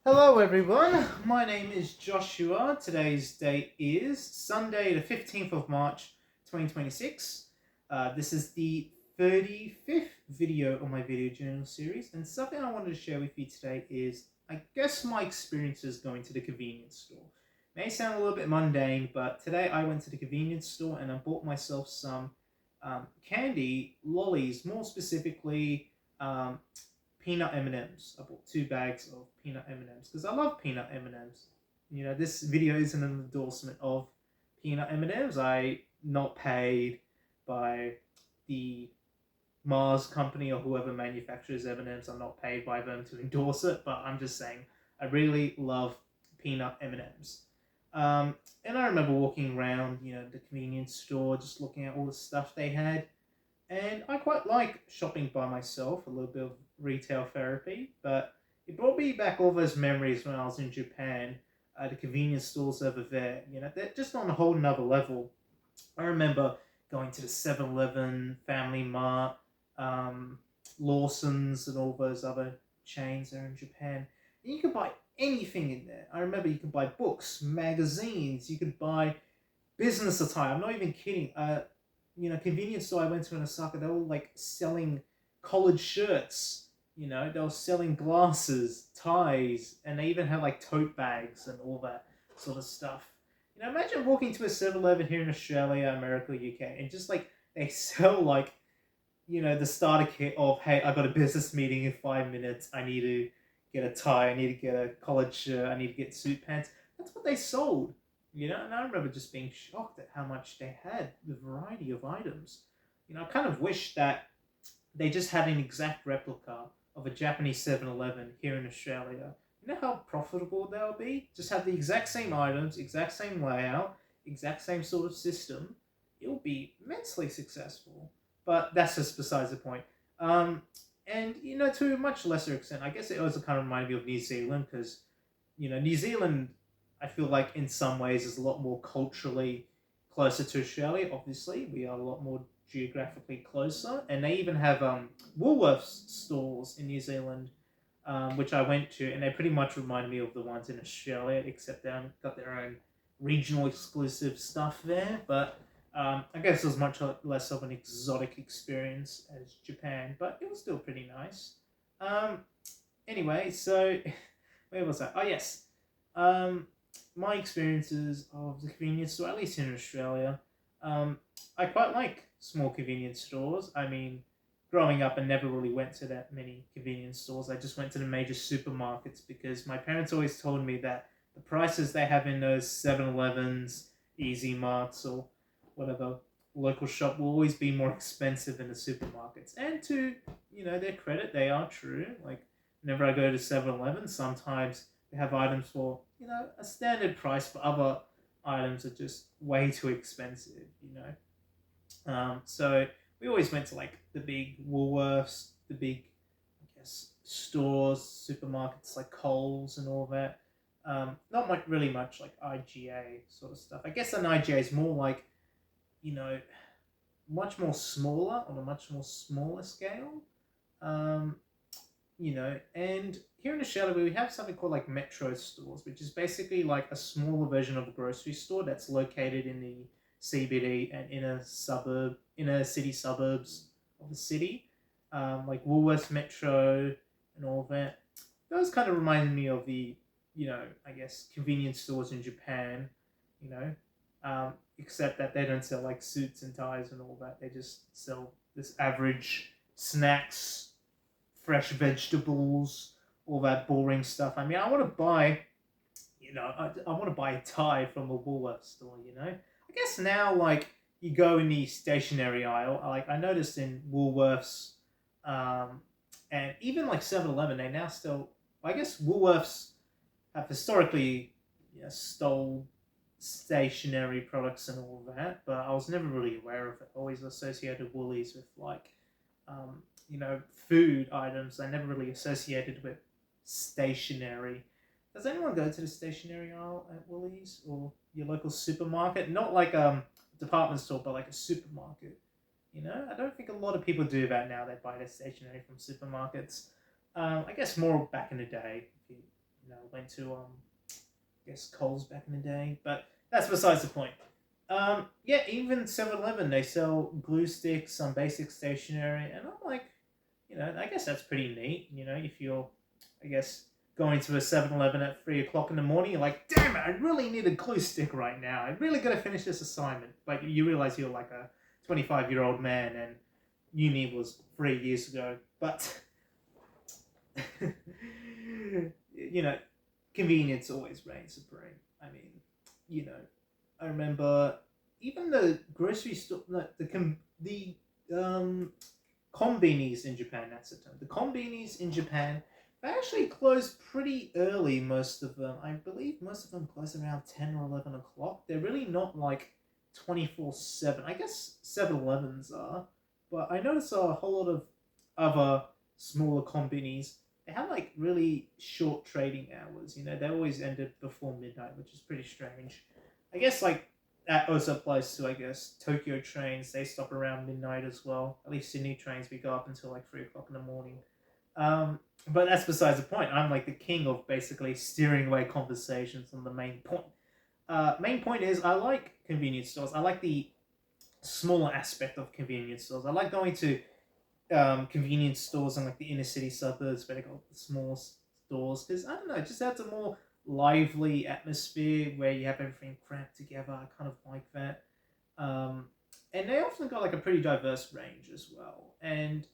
Hello everyone, my name is Joshua. Today's date is Sunday the 15th of March 2026. This is the 35th video of my video journal series, and something I wanted to share with you today is, I guess, my experiences going to the convenience store. May sound a little bit mundane, but today I went to the convenience store and I bought myself some candy lollies, more specifically um, peanut M&Ms. I bought 2 bags of peanut M&Ms because I love peanut M&Ms. You know, this video isn't an endorsement of peanut M&Ms. I not paid by the Mars company or whoever manufactures M&Ms. I'm not paid by them to endorse it, but I'm just saying I really love peanut M&Ms. And I remember walking around, the convenience store, just looking at all the stuff they had. And I quite like shopping by myself, a little bit of retail therapy, but it brought me back all those memories when I was in Japan. The convenience stores over there, they're just on a whole nother level. I remember going to the 7-Eleven, Family Mart, um, Lawson's, and all those other chains there in Japan. And you could buy anything in there. I remember you could buy books, magazines, you could buy business attire. I'm not even kidding. Convenience store I went to in Osaka, they were like selling college shirts. They were selling glasses, ties, and they even had like tote bags and all that sort of stuff. Imagine walking to a 7-Eleven here in Australia, America, UK, and just like they sell like, the starter kit of, hey, I got a business meeting in 5 minutes. I need to get a tie. I need to get a collared shirt. I need to get suit pants. That's what they sold. And I remember just being shocked at how much they had, the variety of items. I kind of wish that they just had an exact replica of a Japanese 7-Eleven here in Australia. You know how profitable they'll be? Just have the exact same items, exact same layout, exact same sort of system. It'll be immensely successful. But that's just besides the point. And, to a much lesser extent, I guess it also kind of reminded me of New Zealand because, New Zealand, I feel like in some ways is a lot more culturally closer to Australia. Obviously, we are a lot more geographically closer, and they even have Woolworths stores in New Zealand, which I went to, and they pretty much remind me of the ones in Australia, except they got their own regional exclusive stuff there. But I guess it was much less of an exotic experience as Japan, but it was still pretty nice. Um, anyway, so where was I? Oh yes, um, my experiences of the convenience store, at least in Australia, um, I quite like small convenience stores. I mean, growing up, I never really went to that many convenience stores. I just went to the major supermarkets because my parents always told me that the prices they have in those 7-Elevens, Easy Marts, or whatever local shop will always be more expensive than the supermarkets. And to, their credit, they are true. Like, whenever I go to 7-Eleven, sometimes they have items for, a standard price, but other items are just way too expensive. So we always went to like the big Woolworths, the big, I guess, stores, supermarkets like Coles and all that. Not much, really much like IGA sort of stuff. I guess an IGA is more like, you know, much more smaller on a much more smaller scale. Um, and here in Australia we have something called like metro stores, which is basically like a smaller version of a grocery store that's located in the CBD and inner city suburbs of the city, like Woolworths Metro and all that. Those kind of remind me of the, I guess convenience stores in Japan, you know, except that they don't sell like suits and ties and all that. They just sell this average snacks, fresh vegetables, all that boring stuff. I mean, I want to buy, I want to buy a tie from a Woolworths store. I guess now, like, you go in the stationery aisle, like, I noticed in Woolworths, um, and even like 7-Eleven, they now still, I guess Woolworths have historically, stole stationery products and all that, but I was never really aware of it. Always associated Woolies with like, food items. I never really associated with stationery. Does anyone go to the stationery aisle at Woolies or your local supermarket? Not like department store, but like a supermarket. I don't think a lot of people do that now. They buy their stationery from supermarkets. I guess more back in the day, if you went to I guess Coles back in the day, but that's besides the point. Yeah, even 7-Eleven, they sell glue sticks, some basic stationery, and I'm like, I guess that's pretty neat. If you're, I guess, going to a 7-Eleven at 3 o'clock in the morning, you're like, damn it, I really need a glue stick right now. I really got to finish this assignment. Like, you realize you're like a 25-year-old man and uni was 3 years ago. But, you know, convenience always reigns supreme. I mean, you know, I remember even the grocery store, the kombinis in Japan. That's the term. The kombinis in Japan, they actually close pretty early. Most of them, I believe, most of them close around 10 or 11 o'clock. They're really not like 24/7. I guess 7-Elevens are, but I notice a whole lot of other smaller kombinis. They have like really short trading hours. They always ended before midnight, which is pretty strange. I guess like that also applies to, I guess, Tokyo trains. They stop around midnight as well. At least Sydney trains, we go up until like 3 o'clock in the morning. But that's besides the point. I'm like the king of basically steering away conversations on the main point. Main point is I like convenience stores. I like the smaller aspect of convenience stores. I like going to convenience stores in like the inner city suburbs where they got the small stores because I don't know, it just adds a more lively atmosphere where you have everything cramped together. I kind of like that. Um, and they often got like a pretty diverse range as well. And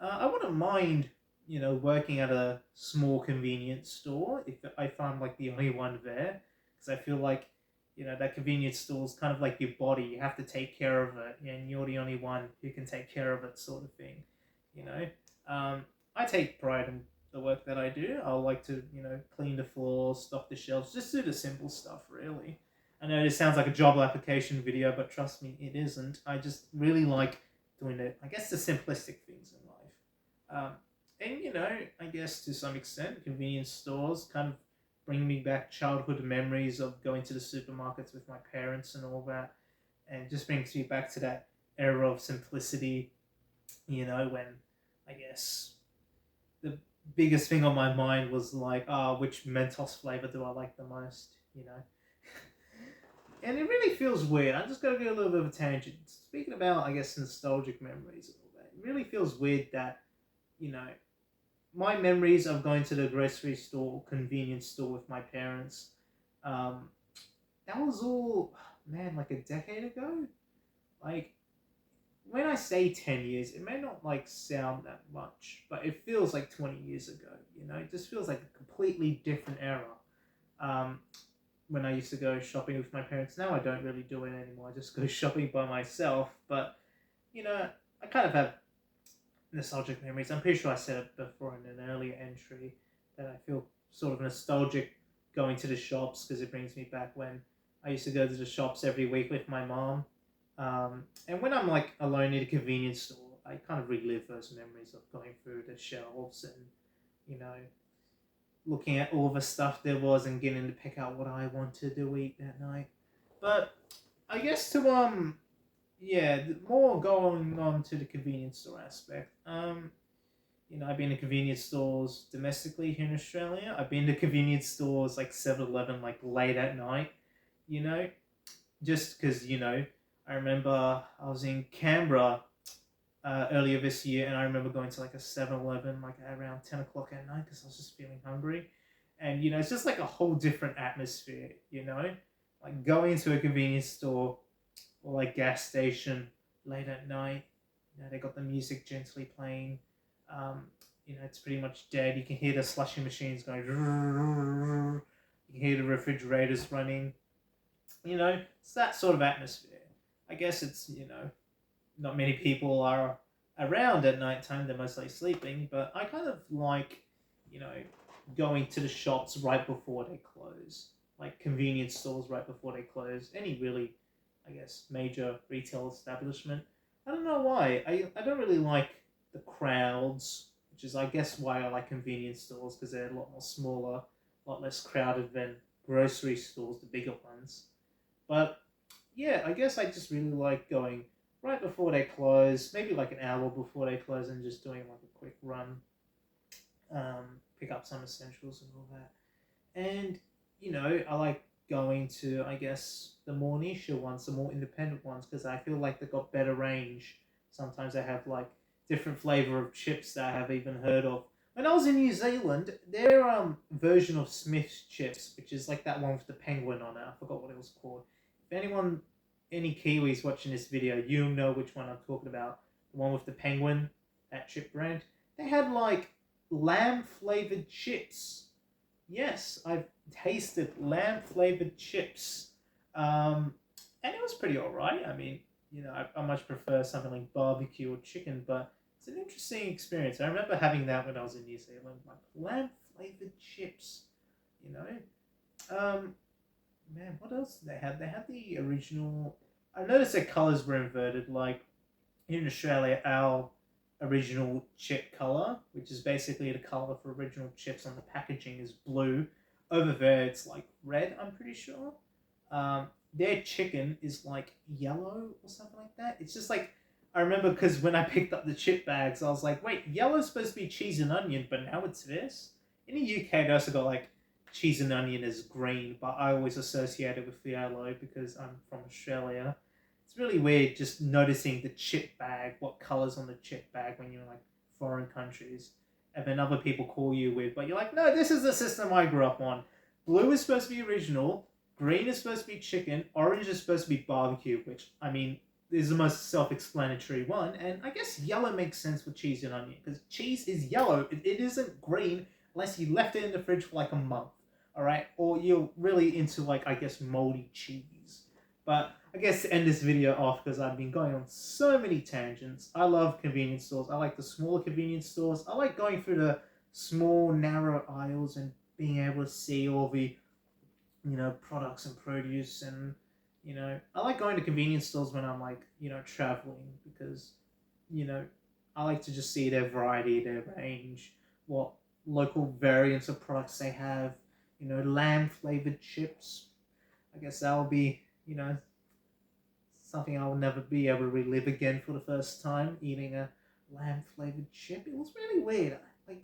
I wouldn't mind, working at a small convenience store if I found like the only one there, because I feel like, that convenience store is kind of like your body. You have to take care of it, and you're the only one who can take care of it, sort of thing. You know, I take pride in the work that I do. I like to, clean the floors, stock the shelves, just do the simple stuff, really. I know this sounds like a job application video, but trust me, it isn't. I just really like doing the, I guess, the simplistic things in life. And I guess to some extent, convenience stores kind of bring me back childhood memories of going to the supermarkets with my parents and all that, and just brings me back to that era of simplicity. When I guess the biggest thing on my mind was like, which Mentos flavor do I like the most? And it really feels weird. I'm just gonna go a little bit of a tangent. Speaking about, I guess, nostalgic memories and all that, it really feels weird that you know my memories of going to the grocery store or convenience store with my parents, um, that was all, man, like a decade ago. Like, when I say 10 years, it may not like sound that much, but it feels like 20 years ago. It just feels like a completely different era. Um, when I used to go shopping with my parents, now I don't really do it anymore. I just go shopping by myself. But, I kind of have nostalgic memories. I'm pretty sure I said it before in an earlier entry that I feel sort of nostalgic going to the shops because it brings me back when I used to go to the shops every week with my mom. And when I'm like alone in a convenience store, I kind of relive those memories of going through the shelves and, you know, looking at all the stuff there was and getting to pick out what I wanted to eat that night. But I guess to yeah, more going on to the convenience store aspect. I've been to convenience stores domestically here in Australia. I've been to convenience stores like 7-Eleven like late at night, you know, just because, I remember I was in Canberra earlier this year and I remember going to like a 7-Eleven like around 10 o'clock at night because I was just feeling hungry. And, it's just like a whole different atmosphere, like going into a convenience store or like gas station late at night. They got the music gently playing. Um, it's pretty much dead. You can hear the slushing machines going. You can hear the refrigerators running. It's that sort of atmosphere. I guess it's not many people are around at nighttime. They're mostly sleeping. But I kind of like you know going to the shops right before they close, like convenience stores right before they close. Any really, I guess, major retail establishment. I don't know why. I don't really like the crowds, which is, I guess, why I like convenience stores because they're a lot more smaller, a lot less crowded than grocery stores, the bigger ones. But yeah, I guess I just really like going right before they close, maybe like an hour before they close, and just doing like a quick run, pick up some essentials and all that. And, you know, I like going to, I guess, the more niche ones, the more independent ones, because I feel like they've got better range. Sometimes they have like different flavor of chips that I have even heard of. When I was in New Zealand, their version of Smith's chips, which is like that one with the penguin on it, I forgot what it was called. If anyone, any Kiwis watching this video, you'll know which one I'm talking about. The one with the penguin, that chip brand. They had like lamb flavored chips. Yes, I've tasted lamb flavored chips, and it was pretty alright. I mean, you know, I much prefer something like barbecue or chicken, but it's an interesting experience. I remember having that when I was in New Zealand, like lamb flavored chips. You know, man, what else did they have? They had the original. I noticed their colors were inverted. Like here in Australia, our original chip color, which is basically the color for original chips on the packaging, is blue. Over there, it's like red, I'm pretty sure. Their chicken is like yellow or something like that. It's just like, I remember because when I picked up the chip bags, I was like, wait, yellow's supposed to be cheese and onion, but now it's this? In the UK, they also got like cheese and onion is green, but I always associate it with yellow because I'm from Australia. It's really weird just noticing the chip bag, what colors on the chip bag when you're in like foreign countries, and then other people call you with, but you're like, no, this is the system I grew up on. Blue is supposed to be original, green is supposed to be chicken, orange is supposed to be barbecue, which I mean is the most self-explanatory one, and I guess yellow makes sense with cheese and onion because cheese is yellow. It isn't green unless you left it in the fridge for like a month, all right, or you're really into like I guess moldy cheese. But I guess to end this video off, because I've been going on so many tangents, I love convenience stores. I like the smaller convenience stores. I like going through the small, narrow aisles and being able to see all the, you know, products and produce. And, you know, I like going to convenience stores when I'm like, you know, traveling because, you know, I like to just see their variety, their range, what local variants of products they have. You know, lamb flavored chips. I guess that'll be, you know, something I will never be able to relive again for the first time, eating a lamb flavored chip. It was really weird. Like,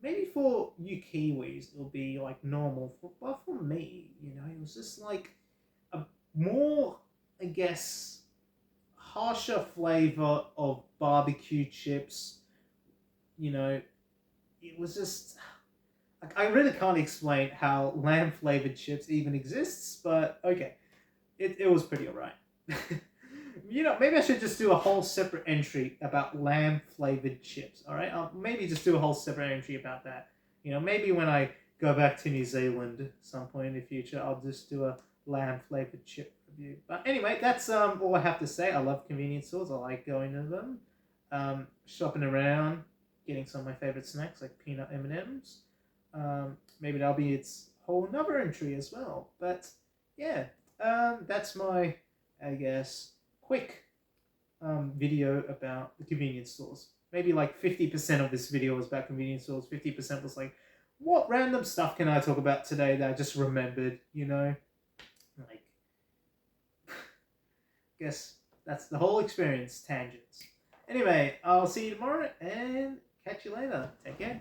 maybe for you Kiwis, it'll be like normal, but for me, you know, it was just like a more, I guess, harsher flavor of barbecue chips. You know, it was just. Like, I really can't explain how lamb flavored chips even exists, but okay. It was pretty alright. You know, maybe I should just do a whole separate entry about lamb flavored chips. All right, I'll maybe just do a whole separate entry about that. You know, maybe when I go back to New Zealand at some point in the future, I'll just do a lamb flavored chip review. But anyway, that's all I have to say. I love convenience stores. I like going to them, shopping around, getting some of my favorite snacks like peanut M&Ms. Maybe that'll be its whole another entry as well. But yeah, that's my, I guess, quick video about the convenience stores. Maybe like 50% of this video was about convenience stores. 50% was like, what random stuff can I talk about today that I just remembered, you know? Like, guess that's the whole experience, tangents. Anyway, I'll see you tomorrow and catch you later. Take care.